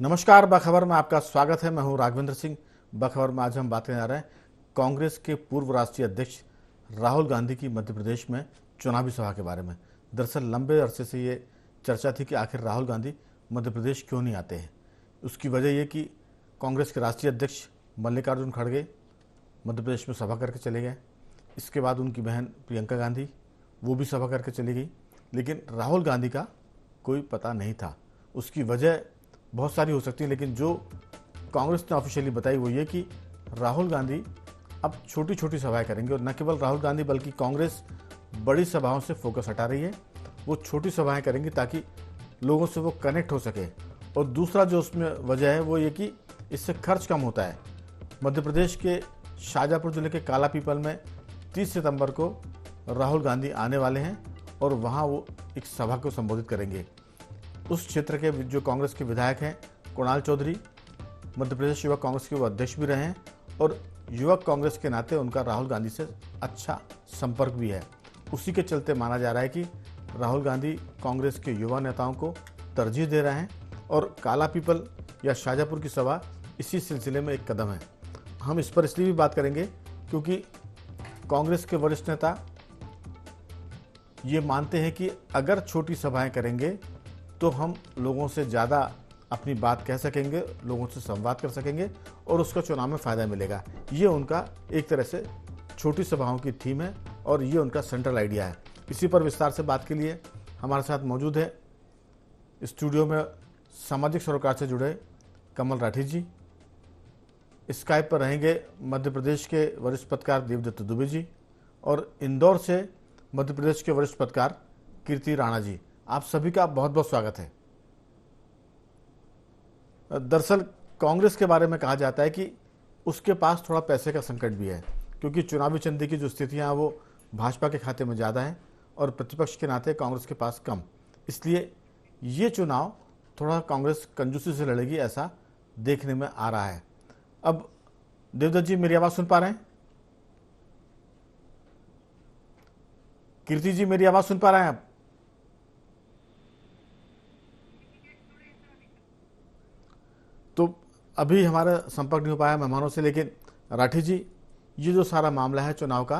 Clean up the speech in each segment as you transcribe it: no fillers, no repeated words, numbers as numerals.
नमस्कार, बखबर में आपका स्वागत है। मैं हूं राघवेंद्र सिंह। बखबर में आज हम बात करने जा रहे हैं कांग्रेस के पूर्व राष्ट्रीय अध्यक्ष राहुल गांधी की मध्य प्रदेश में चुनावी सभा के बारे में। दरअसल लंबे अरसे से ये चर्चा थी कि आखिर राहुल गांधी मध्य प्रदेश क्यों नहीं आते हैं। उसकी वजह ये कि कांग्रेस के राष्ट्रीय अध्यक्ष मल्लिकार्जुन खड़गे मध्य प्रदेश में सभा करके चले गए। इसके बाद उनकी बहन प्रियंका गांधी वो भी सभा करके चली गई, लेकिन राहुल गांधी का कोई पता नहीं था। उसकी वजह बहुत सारी हो सकती है, लेकिन जो कांग्रेस ने ऑफिशियली बताई वो ये कि राहुल गांधी अब छोटी छोटी सभाएं करेंगे। और न केवल राहुल गांधी बल्कि कांग्रेस बड़ी सभाओं से फोकस हटा रही है। वो छोटी सभाएं करेंगी ताकि लोगों से वो कनेक्ट हो सके। और दूसरा जो उसमें वजह है वो ये कि इससे खर्च कम होता है। मध्य प्रदेश के शाजापुर जिले के काला पीपल में 30 सितंबर को राहुल गांधी आने वाले हैं और वहाँ वो एक सभा को संबोधित करेंगे। उस क्षेत्र के जो कांग्रेस के विधायक हैं कुणाल चौधरी, मध्य प्रदेश युवक कांग्रेस के वो अध्यक्ष भी रहे हैं और युवक कांग्रेस के नाते उनका राहुल गांधी से अच्छा संपर्क भी है। उसी के चलते माना जा रहा है कि राहुल गांधी कांग्रेस के युवा नेताओं को तरजीह दे रहे हैं और काला पीपल या शाजापुर की सभा इसी सिलसिले में एक कदम है। हम इस पर इसलिए भी बात करेंगे क्योंकि कांग्रेस के वरिष्ठ नेता ये मानते हैं कि अगर छोटी सभाएं करेंगे तो हम लोगों से ज़्यादा अपनी बात कह सकेंगे, लोगों से संवाद कर सकेंगे और उसका चुनाव में फ़ायदा मिलेगा। ये उनका एक तरह से छोटी सभाओं की थीम है और ये उनका सेंट्रल आइडिया है। इसी पर विस्तार से बात के लिए हमारे साथ मौजूद है स्टूडियो में सामाजिक सरोकार से जुड़े कमल राठी जी। स्काइप पर रहेंगे मध्य प्रदेश के वरिष्ठ पत्रकार देवदत्त दुबे जी और इंदौर से मध्य प्रदेश के वरिष्ठ पत्रकार कीर्ति राणा जी। आप सभी का बहुत बहुत स्वागत है। दरअसल कांग्रेस के बारे में कहा जाता है कि उसके पास थोड़ा पैसे का संकट भी है, क्योंकि चुनावी चंदे की जो स्थितियां हैं वो भाजपा के खाते में ज़्यादा हैं और प्रतिपक्ष के नाते कांग्रेस के पास कम। इसलिए ये चुनाव थोड़ा कांग्रेस कंजूसी से लड़ेगी, ऐसा देखने में आ रहा है। अब देवदत्त जी मेरी आवाज़ सुन पा रहे हैं? कीर्ति जी मेरी आवाज़ सुन पा रहे हैं आप? तो अभी हमारा संपर्क नहीं हो पाया मेहमानों से, लेकिन राठी जी ये जो सारा मामला है चुनाव का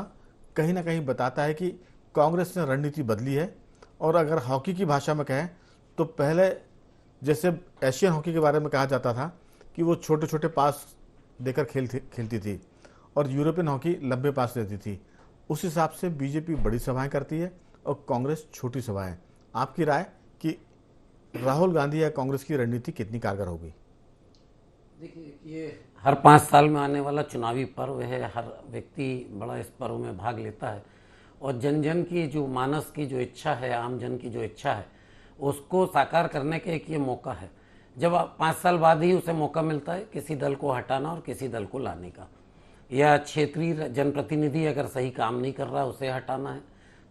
कहीं ना कहीं बताता है कि कांग्रेस ने रणनीति बदली है। और अगर हॉकी की भाषा में कहें तो पहले जैसे एशियन हॉकी के बारे में कहा जाता था कि वो छोटे छोटे पास देकर खेलती थी और यूरोपियन हॉकी लंबे पास देती थी, उस हिसाब से बीजेपी बड़ी सभाएं करती है और कांग्रेस छोटी सभाएं। आपकी राय कि राहुल गांधी या कांग्रेस की रणनीति कितनी कारगर होगी? देखिए, ये हर 5 साल में आने वाला चुनावी पर्व है। हर व्यक्ति बड़ा इस पर्व में भाग लेता है और जन जन की जो मानस की जो इच्छा है, आम जन की जो इच्छा है, उसको साकार करने का एक ये मौका है। जब 5 साल बाद ही उसे मौका मिलता है किसी दल को हटाना और किसी दल को लाने का, या क्षेत्रीय जनप्रतिनिधि अगर सही काम नहीं कर रहा उसे हटाना है,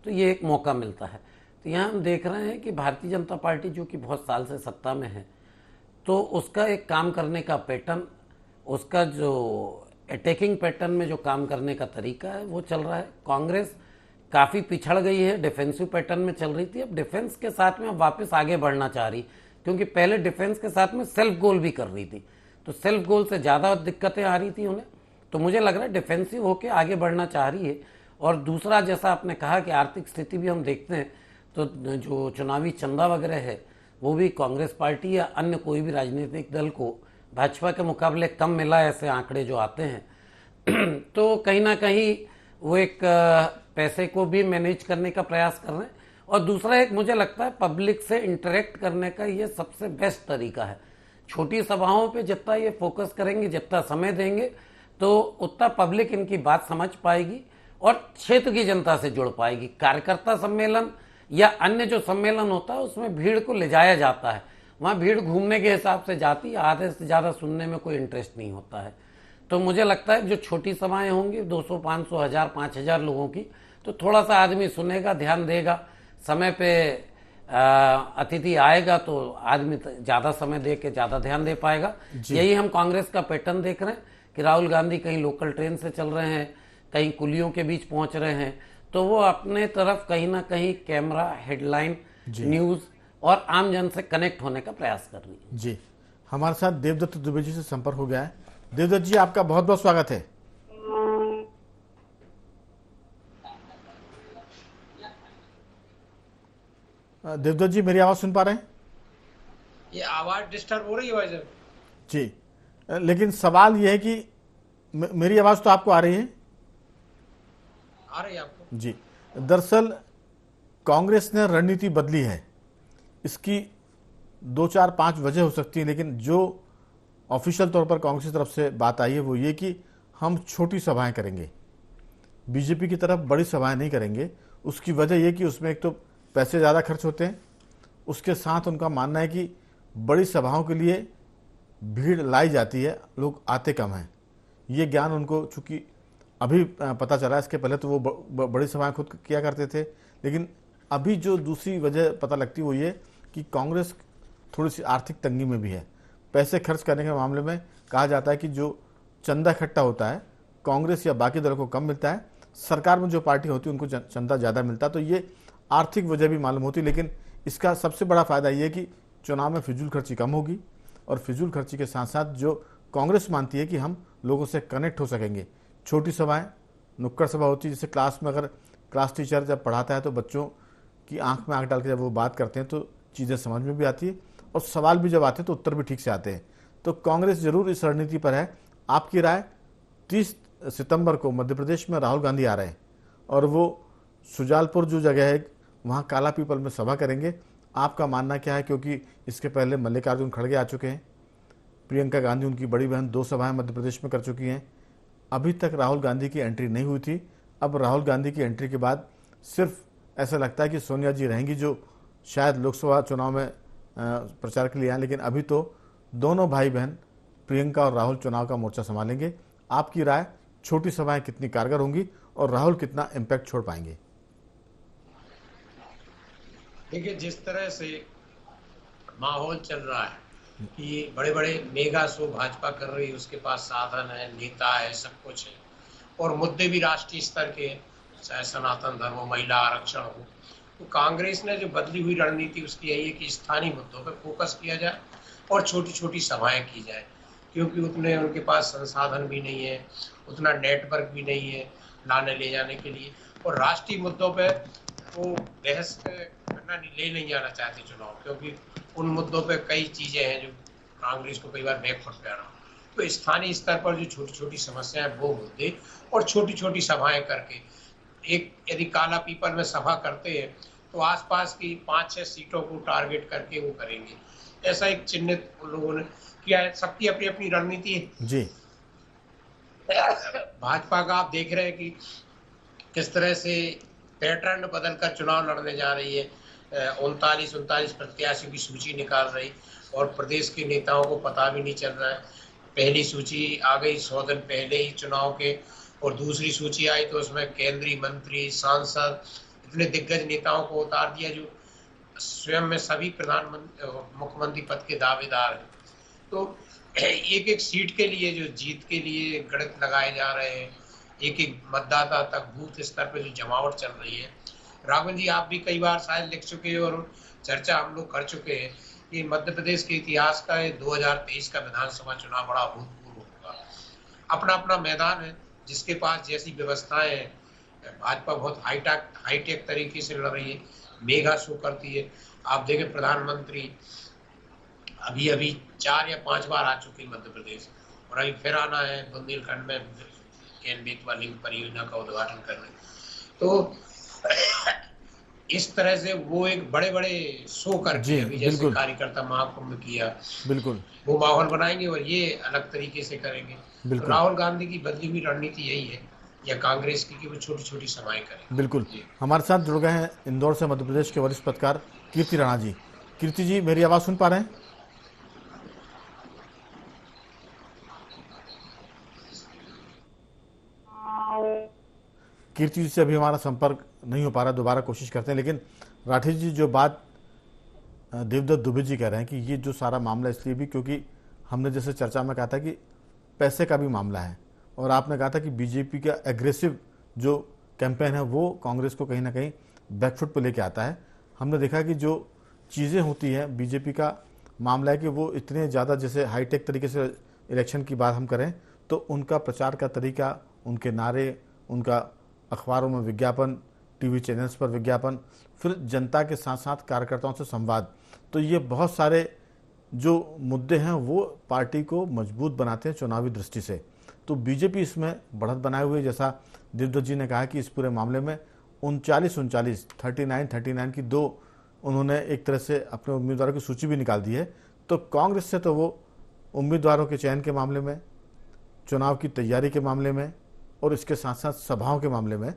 तो ये एक मौका मिलता है। तो यहाँ हम देख रहे हैं कि भारतीय जनता पार्टी जो कि बहुत साल से सत्ता में है, तो उसका एक काम करने का पैटर्न, उसका जो अटैकिंग पैटर्न में जो काम करने का तरीका है वो चल रहा है। कांग्रेस काफ़ी पिछड़ गई है, डिफेंसिव पैटर्न में चल रही थी, अब डिफेंस के साथ में अब वापस आगे बढ़ना चाह रही, क्योंकि पहले डिफेंस के साथ में सेल्फ गोल भी कर रही थी, तो सेल्फ गोल से ज़्यादा दिक्कतें आ रही थी उन्हें। तो मुझे लग रहा है डिफेंसिव होकर आगे बढ़ना चाह रही है। और दूसरा, जैसा आपने कहा कि आर्थिक स्थिति भी हम देखते हैं, तो जो चुनावी चंदा वगैरह है वो भी कांग्रेस पार्टी या अन्य कोई भी राजनीतिक दल को भाजपा के मुकाबले कम मिला, ऐसे आंकड़े जो आते हैं। तो कहीं ना कहीं वो एक पैसे को भी मैनेज करने का प्रयास कर रहे हैं। और दूसरा एक मुझे लगता है पब्लिक से इंटरेक्ट करने का ये सबसे बेस्ट तरीका है। छोटी सभाओं पे जितना ये फोकस करेंगे, जितना समय देंगे, तो उतना पब्लिक इनकी बात समझ पाएगी और क्षेत्र की जनता से जुड़ पाएगी। कार्यकर्ता सम्मेलन या अन्य जो सम्मेलन होता है उसमें भीड़ को ले जाया जाता है, वहाँ भीड़ घूमने के हिसाब से जाती है, आधे से ज़्यादा सुनने में कोई इंटरेस्ट नहीं होता है। तो मुझे लगता है जो छोटी सभाएं होंगी 200, 500, 1000, 5000 लोगों की, तो थोड़ा सा आदमी सुनेगा, ध्यान देगा, समय पे अतिथि आएगा तो आदमी ज़्यादा समय दे के ज़्यादा ध्यान दे पाएगा। यही हम कांग्रेस का पैटर्न देख रहे हैं कि राहुल गांधी कहीं लोकल ट्रेन से चल रहे हैं, कहीं कुलियों के बीच पहुंच रहे हैं, तो वो अपने तरफ कहीं ना कहीं कैमरा, हेडलाइन, न्यूज़ और आम जन से कनेक्ट होने का प्रयास कर रही है। जी हमारे साथ देवदत्त दुबे जी से संपर्क हो गया है। देवदत्त जी, आपका बहुत बहुत स्वागत है। देवदत्त जी, मेरी आवाज सुन पा रहे हैं? ये आवाज डिस्टर्ब हो रही है भाई साहब? जी, लेकिन सवाल यह है कि मेरी आवाज तो आपको आ रही है? आ रही है आपको? जी, दरअसल कांग्रेस ने रणनीति बदली है। इसकी 2 4 5 वजह हो सकती है, लेकिन जो ऑफिशियल तौर पर कांग्रेस की तरफ से बात आई है वो ये कि हम छोटी सभाएं करेंगे, बीजेपी की तरफ बड़ी सभाएं नहीं करेंगे। उसकी वजह यह कि उसमें एक तो पैसे ज़्यादा खर्च होते हैं, उसके साथ उनका मानना है कि बड़ी सभाओं के लिए भीड़ लाई जाती है, लोग आते कम हैं। ये ज्ञान उनको चूंकि अभी पता चला, इसके पहले तो वो बड़ी सभाएं खुद किया करते थे। लेकिन अभी जो दूसरी वजह पता लगती है वो ये कि कांग्रेस थोड़ी सी आर्थिक तंगी में भी है। पैसे खर्च करने के मामले में कहा जाता है कि जो चंदा इकट्ठा होता है कांग्रेस या बाकी दलों को कम मिलता है, सरकार में जो पार्टी होती है उनको चंदा ज़्यादा मिलता है। तो ये आर्थिक वजह भी मालूम होती है। लेकिन इसका सबसे बड़ा फायदा ये कि चुनाव में फिजूल खर्ची कम होगी, और फिजूल खर्ची के साथ साथ जो कांग्रेस मानती है कि हम लोगों से कनेक्ट हो सकेंगे। छोटी सभाएं, नुक्कड़ सभा होती है, जैसे क्लास में अगर क्लास टीचर जब पढ़ाता है तो बच्चों की आंख में आंख डाल के जब वो बात करते हैं तो चीज़ें समझ में भी आती है, और सवाल भी जब आते हैं तो उत्तर भी ठीक से आते हैं। तो कांग्रेस जरूर इस रणनीति पर है। आपकी राय? 30 सितंबर को मध्य प्रदेश में राहुल गांधी आ रहे हैं और वो सुजालपुर जो जगह है वहाँ काला पीपल में सभा करेंगे। आपका मानना क्या है? क्योंकि इसके पहले मल्लिकार्जुन खड़गे आ चुके हैं, प्रियंका गांधी उनकी बड़ी बहन 2 सभाएं मध्य प्रदेश में कर चुकी हैं। अभी तक राहुल गांधी की एंट्री नहीं हुई थी। अब राहुल गांधी की एंट्री के बाद सिर्फ ऐसा लगता है कि सोनिया जी रहेंगी, जो शायद लोकसभा चुनाव में प्रचार के लिए आए। लेकिन अभी तो दोनों भाई बहन प्रियंका और राहुल चुनाव का मोर्चा संभालेंगे। आपकी राय, छोटी सभाएं कितनी कारगर होंगी और राहुल कितना इम्पैक्ट छोड़ पाएंगे? देखिए, जिस तरह से माहौल चल रहा है कि बड़े बड़े मेगा शो भाजपा कर रही है, उसके पास साधन है, नेता है, सब कुछ है, और मुद्दे भी राष्ट्रीय स्तर के, चाहे सनातन धर्म हो, महिला आरक्षण हो। तो कांग्रेस ने जो बदली हुई रणनीति उसकी यही है कि स्थानीय मुद्दों पर फोकस किया जाए और छोटी छोटी सभाएं की जाए, क्योंकि उतने उनके पास संसाधन भी नहीं है, उतना नेटवर्क भी नहीं है लाने ले जाने के लिए, और राष्ट्रीय मुद्दों पर वो बहस करना ले नहीं जाना चाहते चुनाव, क्योंकि उन मुद्दों पे कई चीजें हैं जो कांग्रेस को कई बार बैकफुट पे आना। तो स्थानीय स्तर पर जो छोटी छोटी समस्याएं, वो मुद्दे और छोटी छोटी सभाएं करके, एक यदि काला पीपल में सभा करते हैं तो आसपास की 5-6 सीटों को टारगेट करके वो करेंगे। ऐसा एक चिन्हित उन लोगों ने किया है। सबकी अपनी अपनी रणनीति है जी। भाजपा का आप देख रहे हैं कि किस तरह से पैटर्न बदलकर चुनाव लड़ने जा रही है। 39 प्रत्याशियों की सूची निकाल रही, और प्रदेश के नेताओं को पता भी नहीं चल रहा है। पहली सूची आ गई 100 दिन पहले ही चुनाव के, और दूसरी सूची आई तो उसमें केंद्रीय मंत्री, सांसद, इतने दिग्गज नेताओं को उतार दिया जो स्वयं में सभी प्रधानमंत्री मुख्यमंत्री पद के दावेदार हैं। तो एक एक सीट के लिए, जो जीत के लिए गणित लगाए जा रहे हैं, एक एक मतदाता तक बूथ स्तर पर जो जमावट चल रही है। राघवन जी, आप भी कई बार शायद लिख चुके हैं और चर्चा हम लोग कर चुके हैं कि मध्य प्रदेश के इतिहास का 2023 का विधानसभा चुनाव बड़ा अभूतपूर्व होगा। अपना अपना मैदान है, जिसके पास जैसी व्यवस्थाएं हैं। भाजपा बहुत हाईटेक तरीके से लड़ रही है, मेगा शो करती है। आप देखें, प्रधानमंत्री अभी अभी 4 या 5 बार आ चुके मध्य प्रदेश, और अभी फिर आना है बुंदेलखंड में केन बेतवा लिंक परियोजना का उद्घाटन करने। तो इस तरह से वो एक बड़े बड़े शो करके, अभी जैसे कार्यकर्ता महाकुंभ किया, बिल्कुल वो माहौल बनाएंगे और ये अलग तरीके से करेंगे। तो राहुल गांधी की बदली हुई रणनीति यही है, या कांग्रेस की, कि वो छोटी छोटी सभाएं करें। बिल्कुल। हमारे साथ जुड़ गए हैं इंदौर से मध्य प्रदेश के वरिष्ठ पत्रकार कीर्ति राणा जी। कीर्ति जी, मेरी आवाज सुन पा रहे हैं? कीर्ति जी से अभी हमारा संपर्क नहीं हो पा रहा, दोबारा कोशिश करते हैं। लेकिन राठौर जी, जो बात देवदत्त दुबे जी कह रहे हैं कि ये जो सारा मामला इसलिए भी क्योंकि हमने जैसे चर्चा में कहा था कि पैसे का भी मामला है, और आपने कहा था कि बीजेपी का एग्रेसिव जो कैंपेन है वो कांग्रेस को कहीं ना कहीं बैकफुट पर लेके आता है। हमने देखा कि जो चीज़ें होती हैं, बीजेपी का मामला है कि वो इतने ज़्यादा जैसे हाईटेक तरीके से इलेक्शन की बात हम करें तो उनका प्रचार का तरीका, उनके नारे, उनका अखबारों में विज्ञापन, टीवी चैनल्स पर विज्ञापन, फिर जनता के साथ साथ कार्यकर्ताओं से संवाद, तो ये बहुत सारे जो मुद्दे हैं वो पार्टी को मजबूत बनाते हैं चुनावी दृष्टि से। तो बीजेपी इसमें बढ़त बनाए हुए, जैसा देवदत्त जी ने कहा कि इस पूरे मामले में 39 की दो उन्होंने एक तरह से अपने उम्मीदवारों की सूची भी निकाल दी है। तो कांग्रेस से तो वो उम्मीदवारों के चयन के मामले में, चुनाव की तैयारी के मामले में और इसके साथ साथ सभाओं के मामले में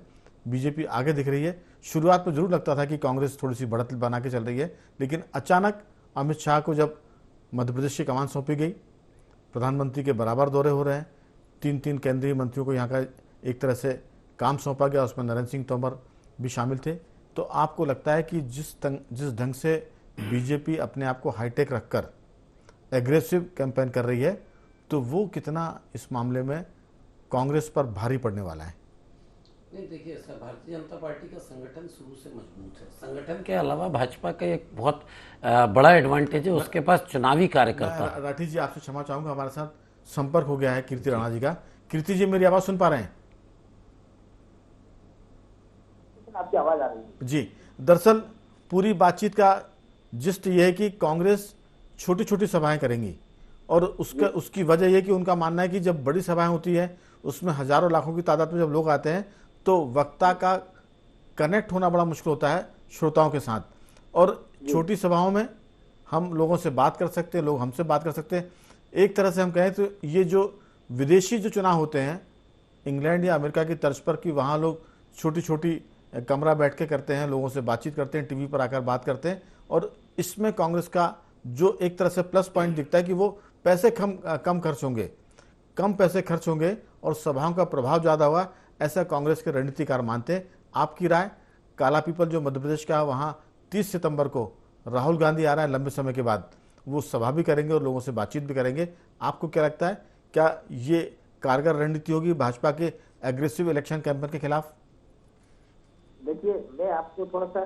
बीजेपी आगे दिख रही है। शुरुआत में जरूर लगता था कि कांग्रेस थोड़ी सी बढ़त बना के चल रही है, लेकिन अचानक अमित शाह को जब मध्य प्रदेश की कमान सौंपी गई, प्रधानमंत्री के बराबर दौरे हो रहे हैं, 3 केंद्रीय मंत्रियों को यहाँ का एक तरह से काम सौंपा गया, उसमें नरेंद्र सिंह तोमर भी शामिल थे। तो आपको लगता है कि जिस ढंग से बीजेपी अपने आप को हाईटेक रखकर एग्रेसिव कैंपेन कर रही है, तो वो कितना इस मामले में कांग्रेस पर भारी पड़ने वाला है? नहीं, देखिए सर, भारतीय जनता पार्टी का संगठन शुरू से मजबूत है। संगठन के अलावा भाजपा का एक बहुत बड़ा एडवांटेज है, उसके पास चुनावी कार्यकर्ता है। राठी जी, आपसे क्षमा चाहूंगा, हमारे साथ संपर्क हो गया है कीर्ति राणा जी का। कीर्ति जी, मेरी आवाज सुन पा रहे हैं? आपकी आवाज आ रही है जी। दरअसल पूरी बातचीत का जिस्ट ये है कि कांग्रेस छोटी छोटी सभाएं करेंगी और उसकी वजह यह कि उनका मानना है कि जब बड़ी सभाएं होती है उसमें हजारों लाखों की तादाद में जब लोग आते हैं तो वक्ता का कनेक्ट होना बड़ा मुश्किल होता है श्रोताओं के साथ, और छोटी सभाओं में हम लोगों से बात कर सकते हैं, लोग हमसे बात कर सकते हैं। एक तरह से हम कहें तो ये जो विदेशी जो चुनाव होते हैं इंग्लैंड या अमेरिका की तर्ज पर, कि वहाँ लोग छोटी छोटी कमरा बैठ के करते हैं, लोगों से बातचीत करते हैं, टीवी पर आकर बात करते हैं, और इसमें कांग्रेस का जो एक तरह से प्लस पॉइंट दिखता है कि वो पैसे कम खर्च होंगे, कम पैसे खर्च होंगे और सभाओं का प्रभाव ज़्यादा हुआ, ऐसा कांग्रेस के रणनीतिकार मानते हैं। आपकी राय? काला पीपल जो मध्य प्रदेश का है, वहाँ 30 सितंबर को राहुल गांधी आ रहा है लंबे समय के बाद, वो सभा भी करेंगे और लोगों से बातचीत भी करेंगे। आपको क्या लगता है, क्या ये कारगर रणनीति होगी भाजपा के एग्रेसिव इलेक्शन कैंपेन के खिलाफ? देखिए, मैं आपको थोड़ा सा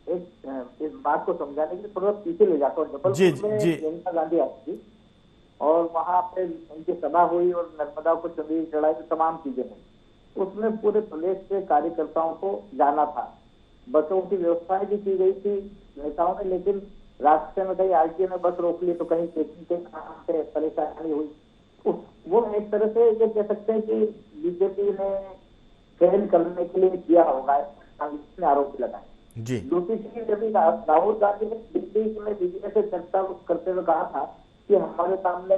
इस बात को समझाने के लिए थोड़ा पीछे ले जाता हूँ। जबलपुर में प्रियंका गांधी आई थी और वहां पे उनकी सभा हुई और नर्मदा को चंदी चढ़ाई, तमाम चीजें हुई। उसमें पूरे प्रदेश के कार्यकर्ताओं को जाना था, बसों की व्यवस्थाएं भी की गई थी नेताओं ने, लेकिन रास्ते में कहीं आरटीए ने बस रोक ली तो कहीं चेकिंग के काम से परेशानी हुई। वो एक तरह से ये कह सकते हैं कि बीजेपी ने फेल करने के लिए किया होगा, ने आरोप लगाए। दूसरी चीज, जब राहुल गांधी ने दिल्ली में मीडिया से चर्चा करते हुए कहा था कि हमारे सामने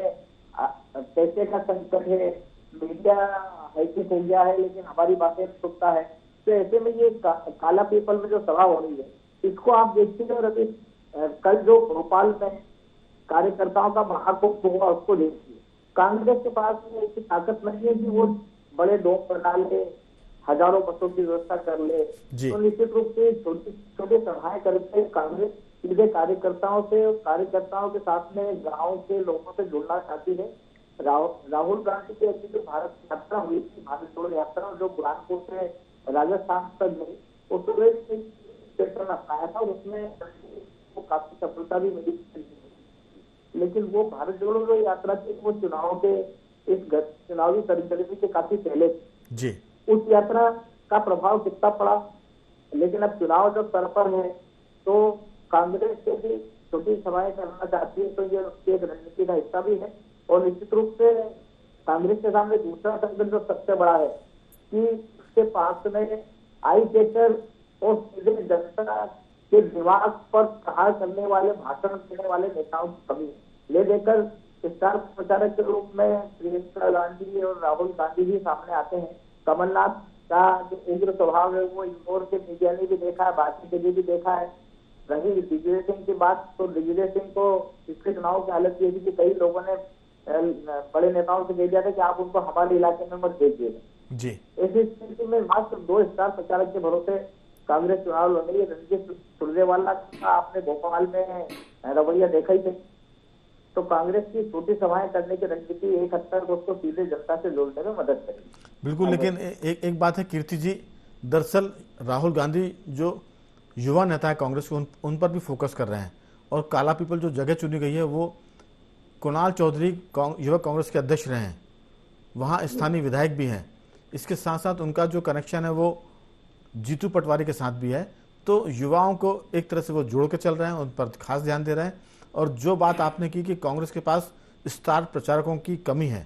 पैसे का संकट है, मीडिया हाईटेक हो गया है लेकिन हमारी बातें सुनता है, तो ऐसे में ये काला पीपल में जो सभा हो रही है इसको आप देखिए। और अभी कल जो भोपाल में कार्यकर्ताओं का महाकुंभ हुआ उसको देखिए। कांग्रेस के पास ऐसी ताकत नहीं है कि वो बड़े डोम बना ले, हजारों बसों की व्यवस्था कर ले, तो निश्चित रूप से छोटी छोटी सभाएं करके कांग्रेस सीधे कार्यकर्ताओं के साथ में गाँव के लोगों से जुड़ना चाहती है। राहुल गांधी की जो भारत यात्रा हुई थी, भारत जोड़ो यात्रा, जो बुरहानपुर से राजस्थान तक गई, उसमें पैटर्न अपनाया था और उसमें वो काफी सफलता भी मिली। लेकिन वो भारत जोड़ो जो यात्रा थी वो चुनाव के इस चुनावी सरगर्मी के काफी पहले जी, उस यात्रा का प्रभाव कितना पड़ा। लेकिन अब चुनाव जब सर पर है तो कांग्रेस के भी छोटी सभाएं करना चाहती है, तो ये उसकी एक रणनीति का हिस्सा भी है। और निश्चित रूप से कांग्रेस के सामने दूसरा संकट जो सबसे बड़ा है कि उसके पास में आई टेकर और सीधे जनता के दिमाग पर प्रहार करने वाले, भाषण देने वाले नेताओं की कमी ले देकर स्टार प्रचारक के रूप में प्रियंका गांधी और राहुल गांधी भी सामने आते हैं। कमलनाथ का जो उग्र स्वभाव है वो इंदौर के मीडिया ने भी देखा है, बाकी के लिए भी देखा है। रही दिग्विजय सिंह की बात, तो दिग्विजय सिंह को पिछले चुनाव की हालत ये थी कि कई लोगों ने बड़े नेताओं से कह दिया था कि आप उनको हमारे इलाके में मत भेजिएगा जी। ऐसी स्थिति में मात्र 2 स्टार प्रचारक के भरोसे कांग्रेस चुनाव लड़ रही है। रणजीत सुरजेवाला का आपने भोपाल में रवैया देखा ही थे। तो कांग्रेस की छोटी सभाएं करने की रणनीति एक हद तक उसको सीधे जनता से जोड़ने में मदद करेगी। बिल्कुल, लेकिन एक बात है कीर्ति जी, दरअसल राहुल गांधी जो युवा नेता है कांग्रेस के, उन पर भी फोकस कर रहे हैं और काला पीपल जो जगह चुनी गई है वो कुणाल चौधरी युवक कांग्रेस के अध्यक्ष रहे हैं, वहाँ स्थानीय विधायक भी हैं। इसके साथ साथ उनका जो कनेक्शन है वो जीतू पटवारी के साथ भी है। तो युवाओं को एक तरह से वो जोड़ के चल रहे हैं, उन पर खास ध्यान दे रहे हैं। और जो बात आपने की कि कांग्रेस के पास स्टार प्रचारकों की कमी है,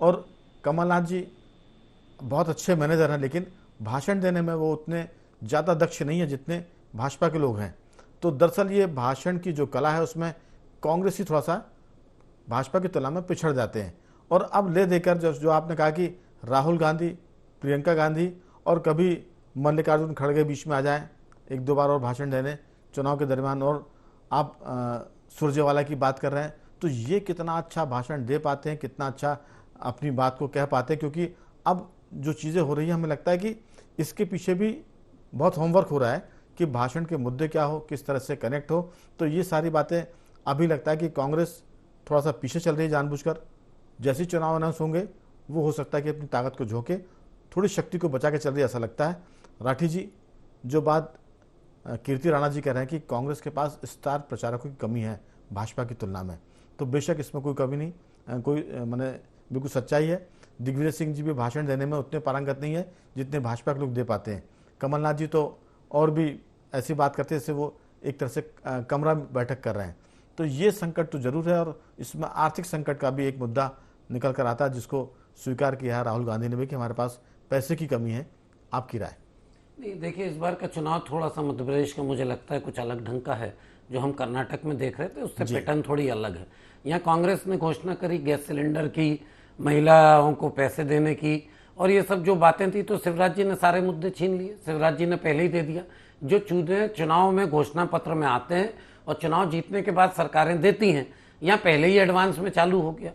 और कमलनाथ जी बहुत अच्छे मैनेजर हैं, लेकिन भाषण देने में वो उतने ज़्यादा दक्ष नहीं है जितने भाजपा के लोग हैं। तो दरअसल ये भाषण की जो कला है उसमें कांग्रेस ही थोड़ा सा भाजपा की तुलना में पिछड़ जाते हैं। और अब ले देकर जो आपने कहा कि राहुल गांधी, प्रियंका गांधी और कभी मल्लिकार्जुन खड़गे बीच में आ जाएं एक दो बार और भाषण देने चुनाव के दरमियान, और आप सुरजेवाला की बात कर रहे हैं, तो ये कितना अच्छा भाषण दे पाते हैं, कितना अच्छा अपनी बात को कह पाते हैं। क्योंकि अब जो चीज़ें हो रही हैं हमें लगता है कि इसके पीछे भी बहुत होमवर्क हो रहा है कि भाषण के मुद्दे क्या हो, किस तरह से कनेक्ट हो। तो ये सारी बातें अभी लगता है कि कांग्रेस थोड़ा सा पीछे चल रही है जानबूझकर। जैसे चुनाव अनाउंस होंगे वो हो सकता है कि अपनी ताकत को झोंके थोड़ी शक्ति को बचा के चल रही है, ऐसा लगता है। राठी जी, जो बात कीर्ति राणा जी कह रहे हैं कि कांग्रेस के पास स्टार प्रचारकों की कमी है भाजपा की तुलना में, तो बेशक इसमें कोई कमी नहीं, कोई मैंने बिल्कुल सच्चाई है। दिग्विजय सिंह जी भी भाषण देने में उतने पारंगत नहीं है जितने भाजपा के लोग दे पाते हैं। कमलनाथ जी तो और भी ऐसी बात करते हैं जैसे वो एक तरह से कमरा बैठक कर रहे हैं। तो ये संकट तो जरूर है, और इसमें आर्थिक संकट का भी एक मुद्दा निकल कर आता है जिसको स्वीकार किया है राहुल गांधी ने भी कि हमारे पास पैसे की कमी है। आपकी राय? नहीं, देखिए, इस बार का चुनाव थोड़ा सा मध्य प्रदेश का मुझे लगता है कुछ अलग ढंग का है। जो हम कर्नाटक में देख रहे थे उससे पैटर्न थोड़ी अलग है। यहाँ कांग्रेस ने घोषणा करी गैस सिलेंडर की, महिलाओं को पैसे देने की, और ये सब जो बातें थी तो शिवराज जी ने सारे मुद्दे छीन लिए। शिवराज जी ने पहले ही दे दिया। जो चुनाव में घोषणा पत्र में आते हैं और चुनाव जीतने के बाद सरकारें देती हैं, यहाँ पहले ही एडवांस में चालू हो गया।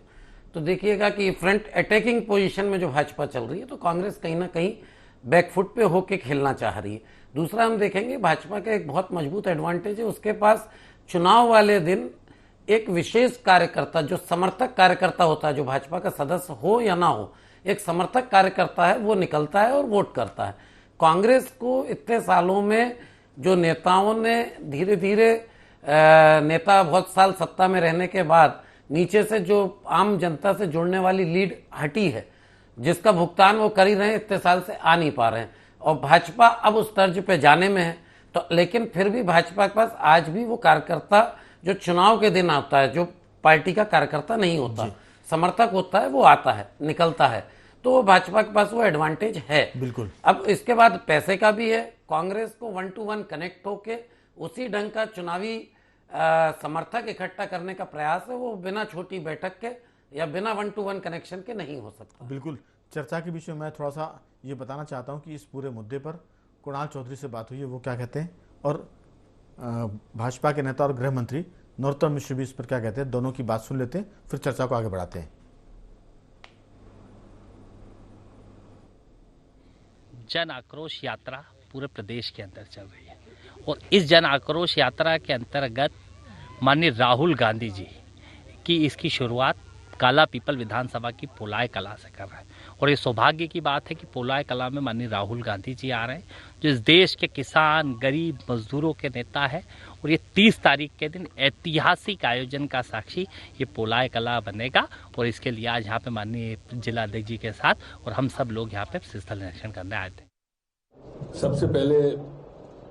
तो देखिएगा कि फ्रंट अटैकिंग पोजीशन में जो भाजपा चल रही है, तो कांग्रेस कहीं ना कहीं बैकफुट पे होके खेलना चाह रही है। दूसरा हम देखेंगे भाजपा का एक बहुत मजबूत एडवांटेज है, उसके पास चुनाव वाले दिन एक विशेष कार्यकर्ता, जो समर्थक कार्यकर्ता होता है, जो भाजपा का सदस्य हो या ना हो, एक समर्थक कार्यकर्ता है, वो निकलता है और वोट करता है। कांग्रेस को इतने सालों में जो नेताओं ने धीरे धीरे नेता बहुत साल सत्ता में रहने के बाद नीचे से जो आम जनता से जुड़ने वाली लीड हटी है, जिसका भुगतान वो कर ही रहे हैं, इतने साल से आ नहीं पा रहे हैं। और भाजपा अब उस तर्ज पे जाने में है। तो लेकिन फिर भी भाजपा के पास आज भी वो कार्यकर्ता जो चुनाव के दिन आता है, जो पार्टी का कार्यकर्ता नहीं होता, समर्थक होता है, वो आता है, निकलता है। तो भाजपा के पास वो एडवांटेज है। बिल्कुल। अब इसके बाद पैसे का भी है। कांग्रेस को 1 to 1 कनेक्ट होके उसी ढंग का चुनावी समर्थक इकट्ठा करने का प्रयास है। वो बिना छोटी बैठक के या बिना 1 to 1 कनेक्शन के नहीं हो सकता। बिल्कुल। चर्चा के बीच में मैं थोड़ा सा ये बताना चाहता हूँ कि इस पूरे मुद्दे पर कुणाल चौधरी से बात हुई है, वो क्या कहते हैं, और भाजपा के नेता और गृह मंत्री नरोत्तम मिश्र भी इस पर क्या कहते हैं। दोनों की बात सुन लेते हैं, फिर चर्चा को आगे बढ़ाते हैं। जन आक्रोश यात्रा पूरे प्रदेश के अंदर चल रही है, और इस जन आक्रोश यात्रा के अंतर्गत माननीय राहुल गांधी जी की इसकी शुरुआत काला पीपल विधानसभा की पोलाय कला से कर रहे हैं। और ये सौभाग्य की बात है कि पोलाय कला में माननीय राहुल गांधी जी आ रहे हैं, जो इस देश के किसान, गरीब, मजदूरों के नेता है। और ये 30 तारीख के दिन ऐतिहासिक आयोजन का साक्षी ये पोलाय कला बनेगा। और इसके लिए आज यहाँ पे माननीय जिला अध्यक्ष जी के साथ और हम सब लोग यहाँ पे स्थल निरीक्षण करने आए थे। सबसे पहले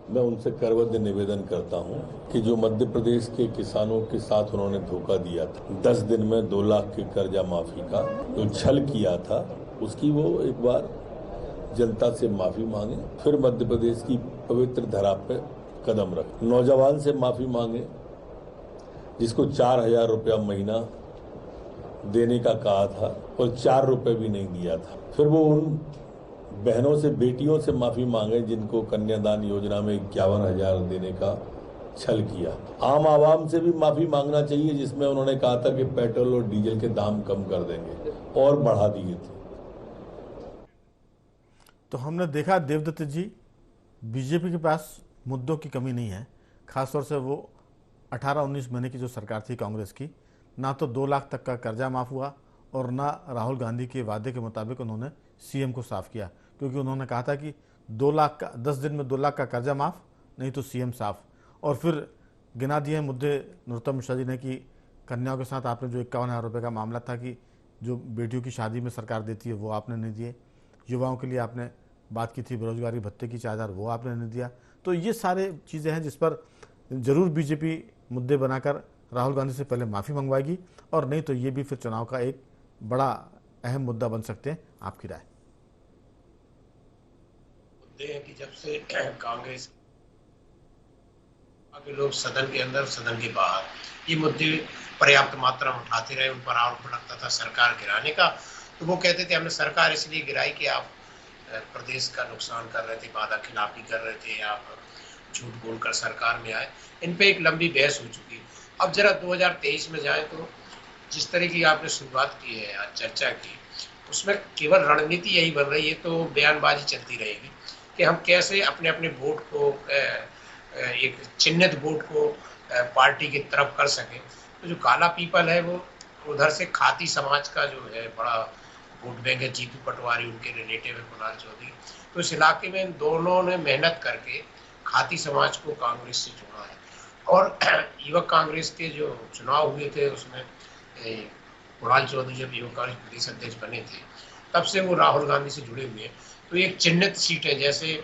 मैं उनसे करबद्ध निवेदन करता हूं कि जो मध्य प्रदेश के किसानों के साथ उन्होंने धोखा दिया था, 10 दिन में 2 लाख के कर्जा माफी का जो छल किया था, उसकी वो एक बार जनता से माफी मांगे, फिर मध्य प्रदेश की पवित्र धरा पे कदम रखें। नौजवान से माफी मांगे जिसको 4000 रुपया महीना देने का कहा था और 4 रुपए भी नहीं दिया था। फिर वो उन बहनों से, बेटियों से माफी मांगे जिनको कन्यादान योजना में 51,000 देने का छल किया। आम आवाम से भी माफी मांगना चाहिए जिसमें उन्होंने कहा था कि पेट्रोल और डीजल के दाम कम कर देंगे और बढ़ा दिए थे। तो हमने देखा देवदत्त जी, बीजेपी के पास मुद्दों की कमी नहीं है। खासतौर से वो 18-19 महीने की जो सरकार थी कांग्रेस की, ना तो 2 लाख तक का कर्जा माफ हुआ और ना राहुल गांधी के वादे के मुताबिक उन्होंने सीएम को साफ किया। क्योंकि उन्होंने कहा था कि 2 लाख का 10 दिन में 2 लाख का कर्जा माफ, नहीं तो सीएम साफ। और फिर गिना दिए मुद्दे नरोत्तम मिश्रा जी ने कि कन्याओं के साथ आपने जो 51,000 रुपये का मामला था कि जो बेटियों की शादी में सरकार देती है वो आपने नहीं दिए, युवाओं के लिए आपने बात की थी बेरोजगारी भत्ते की 4,000 वो आपने नहीं दिया। तो ये सारे चीज़ें हैं जिस पर ज़रूर बीजेपी मुद्दे बनाकर राहुल गांधी से पहले माफ़ी मंगवाएगी, और नहीं तो ये भी फिर चुनाव का एक बड़ा अहम मुद्दा बन सकते हैं। आपकी राय? मुद्दे हैं कि जब से कांग्रेस के लोग सदन के अंदर सदन के बाहर ये मुद्दे पर्याप्त मात्रा में उठाते रहे, उन पर आरोप लगता था सरकार गिराने का, तो वो कहते थे हमने सरकार इसलिए गिराई कि आप प्रदेश का नुकसान कर रहे थे, वादा खिलाफी कर रहे थे, आप झूठ बोलकर सरकार में आए। इन पे एक लंबी बहस हो चुकी। अब जरा 2023 में जाए तो जिस तरह की आपने शुरुआत की है, आज चर्चा की, उसमें केवल रणनीति यही बन रही है, तो बयानबाजी चलती रहेगी कि हम कैसे अपने अपने वोट को, एक चिन्हित वोट को पार्टी की तरफ कर सके। तो जो काला पीपल है वो उधर से खाती समाज का जो है बड़ा वोट बैंक है, जीतू पटवारी उनके रिलेटिव है, कुणाल चौधरी, तो इस इलाके में इन दोनों ने मेहनत करके खाती समाज को कांग्रेस से जोड़ा है। और युवक कांग्रेस के जो चुनाव हुए थे उसमें कुणाल चौधरी जब युवक कांग्रेस प्रदेश अध्यक्ष बने थे तब से वो राहुल गांधी से जुड़े हुए हैं। तो एक चिन्हित सीट है, जैसे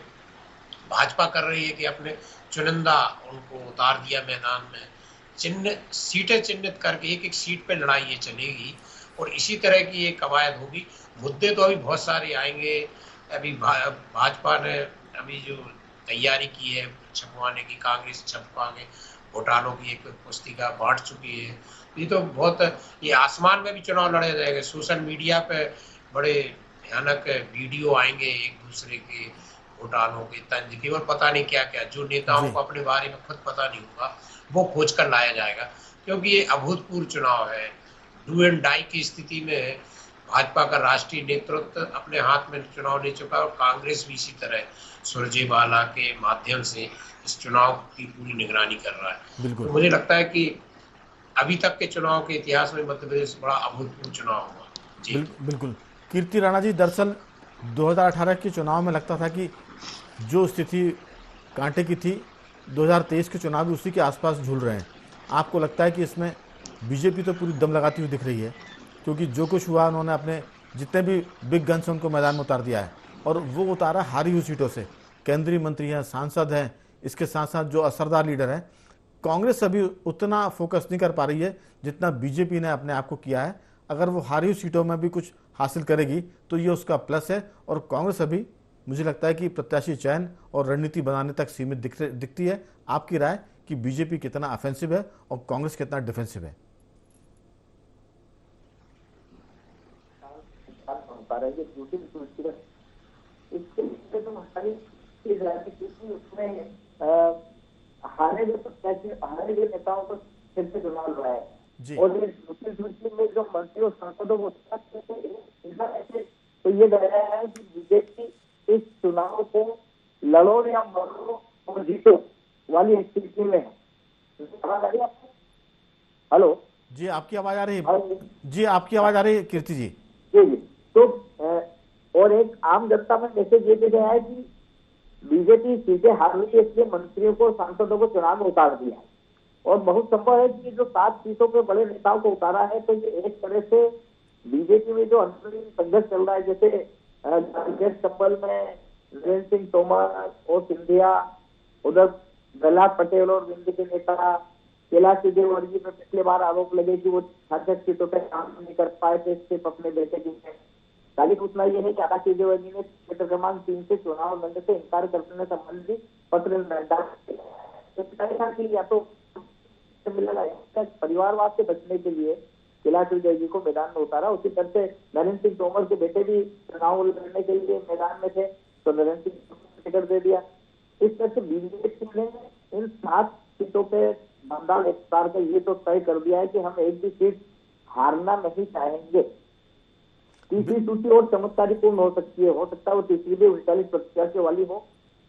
भाजपा कर रही है कि अपने चुनिंदा उनको उतार दिया मैदान में, सीटें चिन्हित करके एक एक सीट पे लड़ाई ये चलेगी और इसी तरह की ये कवायद होगी। मुद्दे तो अभी बहुत सारे आएंगे। अभी भाजपा ने अभी जो तैयारी की है छपवाने की, कांग्रेस छपवा के घोटालों की एक पुस्तिका बांट चुकी है। ये तो बहुत, ये आसमान में भी चुनाव लड़े जाएंगे। सोशल मीडिया पे बड़े भयानक वीडियो आएंगे एक दूसरे के घोटालों के, तंज के और पता नहीं क्या क्या, जो नेताओं को अपने बारे में खुद पता नहीं होगा वो खोज कर लाया जाएगा। क्योंकि ये अभूतपूर्व चुनाव है, डू एंड डाई की स्थिति में भाजपा का राष्ट्रीय नेतृत्व अपने हाथ में चुनाव ले चुका है और कांग्रेस भी इसी तरह सुरजेवाला के माध्यम से इस चुनाव की पूरी निगरानी कर रहा है। तो मुझे लगता है कि अभी तक के चुनाव के इतिहास में मध्य प्रदेश बड़ा अभूतपूर्व चुनाव हुआ। जी बिल्कुल। कीर्ति राणा जी, दरअसल 2018 के चुनाव में लगता था कि जो स्थिति कांटे की थी, 2023 के चुनाव भी उसी के आसपास झूल रहे हैं। आपको लगता है कि इसमें बीजेपी तो पूरी दम लगाती हुई दिख रही है, क्योंकि जो कुछ हुआ उन्होंने अपने जितने भी बिग गन्स उनको मैदान में उतार दिया है, और वो उतारा हारी हुई सीटों से। केंद्रीय मंत्री हैं, सांसद हैं, इसके साथ साथ जो असरदार लीडर हैं। कांग्रेस अभी उतना फोकस नहीं कर पा रही है जितना बीजेपी ने अपने आप को किया है। अगर वो हारी हुई सीटों में भी कुछ हासिल करेगी तो ये उसका प्लस है, और कांग्रेस अभी मुझे लगता है कि प्रत्याशी चयन और रणनीति बनाने तक सीमित दिखती है। आपकी राय कि बीजेपी कितना ऑफेंसिव है और कांग्रेस कितना डिफेंसिव है? हारे जो प्रत्याशी, हारे जो नेताओं को फिर से चुनाव लड़ा है और दूसरी सूची में जो मंत्री और सांसदों को तो ये डर है कि बीजेपी इस चुनाव को लड़ो या मरो और जीतो वाली स्थिति में है। आवाज आ रही है आपको? हेलो जी, आपकी आवाज आ रही है। जी, आपकी आवाज आ रही है कीर्ति जी। जी जी। तो और एक आम जनता में मैसेज ये गया है कि बीजेपी सीटें हार रही है, इसलिए मंत्रियों को, सांसदों को चुनाव में उतार दिया है। और बहुत संभव है कि जो 7 सीटों पे बड़े नेताओं को उतारा है, तो ये एक तरह से बीजेपी में जो अंतरिम संघर्ष चल रहा है, जैसे चंबल में नरेंद्र सिंह तोमर और सिंधिया, उधर प्रहलाद पटेल और विंध्य के नेता कैलाश विजयवर्गीय पर पिछले बार आरोप लगे कि वो 66 सीटों पर काम नहीं कर पाए थे, सिर्फ अपने बेटे की। ताकि सूचना यह है कि आकाश विजयवर्गीय ने क्षेत्र क्रमांक 3 से चुनाव लड़ने से इंकार करने संबंधी पत्र या तो परिवारवाद से बचने के लिए कैलाश विजय जी को मैदान में उतारा। उसी तरह से नरेंद्र सिंह तोमर के बेटे भी चुनाव लड़ने के लिए मैदान में थे, तो नरेंद्र सिंह को टिकट दे दिया। इस तरह से बीजेपी ने इन 7 सीटों पे बंगाल विस्तार का ये तो तय कर दिया है कि हम एक भी सीट हारना नहीं चाहेंगे। तीसरी सूची और चमत्कारीपूर्ण हो सकती है, हो सकता है वो तीसरी भी 39 प्रत्याशियों वाली हो।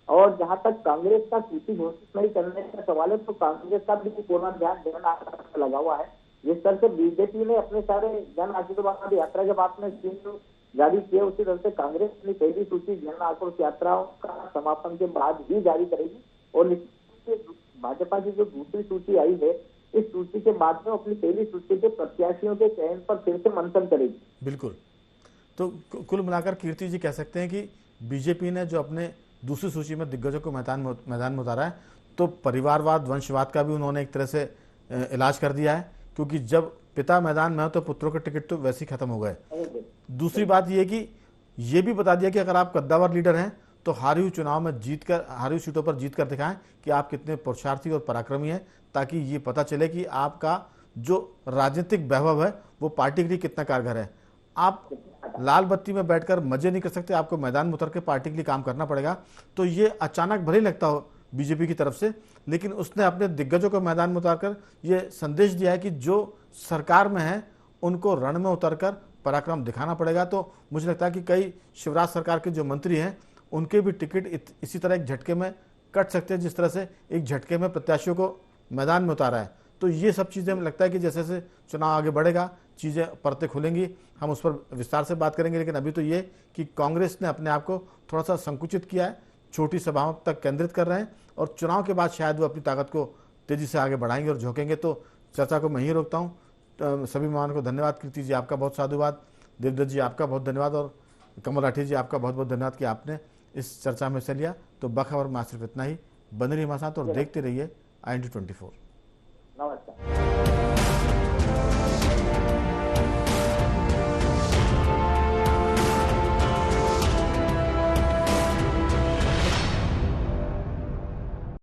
और जहां तक कांग्रेस का सूची घोषित नहीं करने का सवाल है, तो कांग्रेस का भी पूर्ण ध्यान देना लगा हुआ है। जिस तरह से बीजेपी ने अपने सारे जन आशीर्वाद यात्रा के बाद में जारी किए, उसी तरह से कांग्रेस अपनी पहली सूची जन आक्रोश यात्राओं का समापन के बाद ही जारी करेगी। और भाजपा की जो दूसरी सूची आई है, इस सूची के बाद में अपनी पहली सूची के प्रत्याशियों के चयन पर फिर से मंथन करेगी। बिल्कुल। तो कुल मिलाकर कीर्ति जी कह सकते हैं कि बीजेपी ने जो अपने दूसरी सूची में दिग्गजों को मैदान में उतारा है, तो परिवारवाद, वंशवाद का भी उन्होंने एक तरह से इलाज कर दिया है, क्योंकि जब पिता मैदान में हो तो पुत्रों के टिकट तो वैसे ही खत्म हो गए। दूसरी बात यह कि ये भी बता दिया कि अगर आप कद्दावर लीडर हैं तो हारी हुई चुनाव में हारी हुई सीटों पर जीत कर दिखाएं कि आप कितने पुरुषार्थी और पराक्रमी हैं, ताकि ये पता चले कि आपका जो राजनीतिक वैभव है वो पार्टी के लिए कितना कारगर है। आप लाल बत्ती में बैठकर मजे नहीं कर सकते, आपको मैदान में उतर के पार्टी के लिए काम करना पड़ेगा। तो ये अचानक भले ही लगता हो बीजेपी की तरफ से, लेकिन उसने अपने दिग्गजों को मैदान में उतारकर ये संदेश दिया है कि जो सरकार में है उनको रण में उतरकर पराक्रम दिखाना पड़ेगा। तो मुझे लगता है कि कई शिवराज सरकार के जो मंत्री हैं उनके भी टिकट इसी तरह एक झटके में कट सकते हैं, जिस तरह से एक झटके में प्रत्याशियों को मैदान में उतारा है। तो ये सब चीज़ें लगता है कि जैसे जैसे चुनाव आगे बढ़ेगा चीज़ें परतें खुलेंगी, हम उस पर विस्तार से बात करेंगे। लेकिन अभी तो ये कि कांग्रेस ने अपने आप को थोड़ा सा संकुचित किया है, छोटी सभाओं तक केंद्रित कर रहे हैं, और चुनाव के बाद शायद वो अपनी ताकत को तेज़ी से आगे बढ़ाएंगे और झोंकेंगे। तो चर्चा को मैं ही रोकता हूँ। सभी मेहमानों को धन्यवाद। कीर्ति जी आपका बहुत साधुवाद, देवदत्त जी आपका बहुत धन्यवाद, और कमल राठी जी आपका बहुत बहुत धन्यवाद कि आपने इस चर्चा में हिस्सा लिया। तो बखबर में सिर्फ इतना ही। बने रहिए हमारे साथ और देखते रहिए IND24।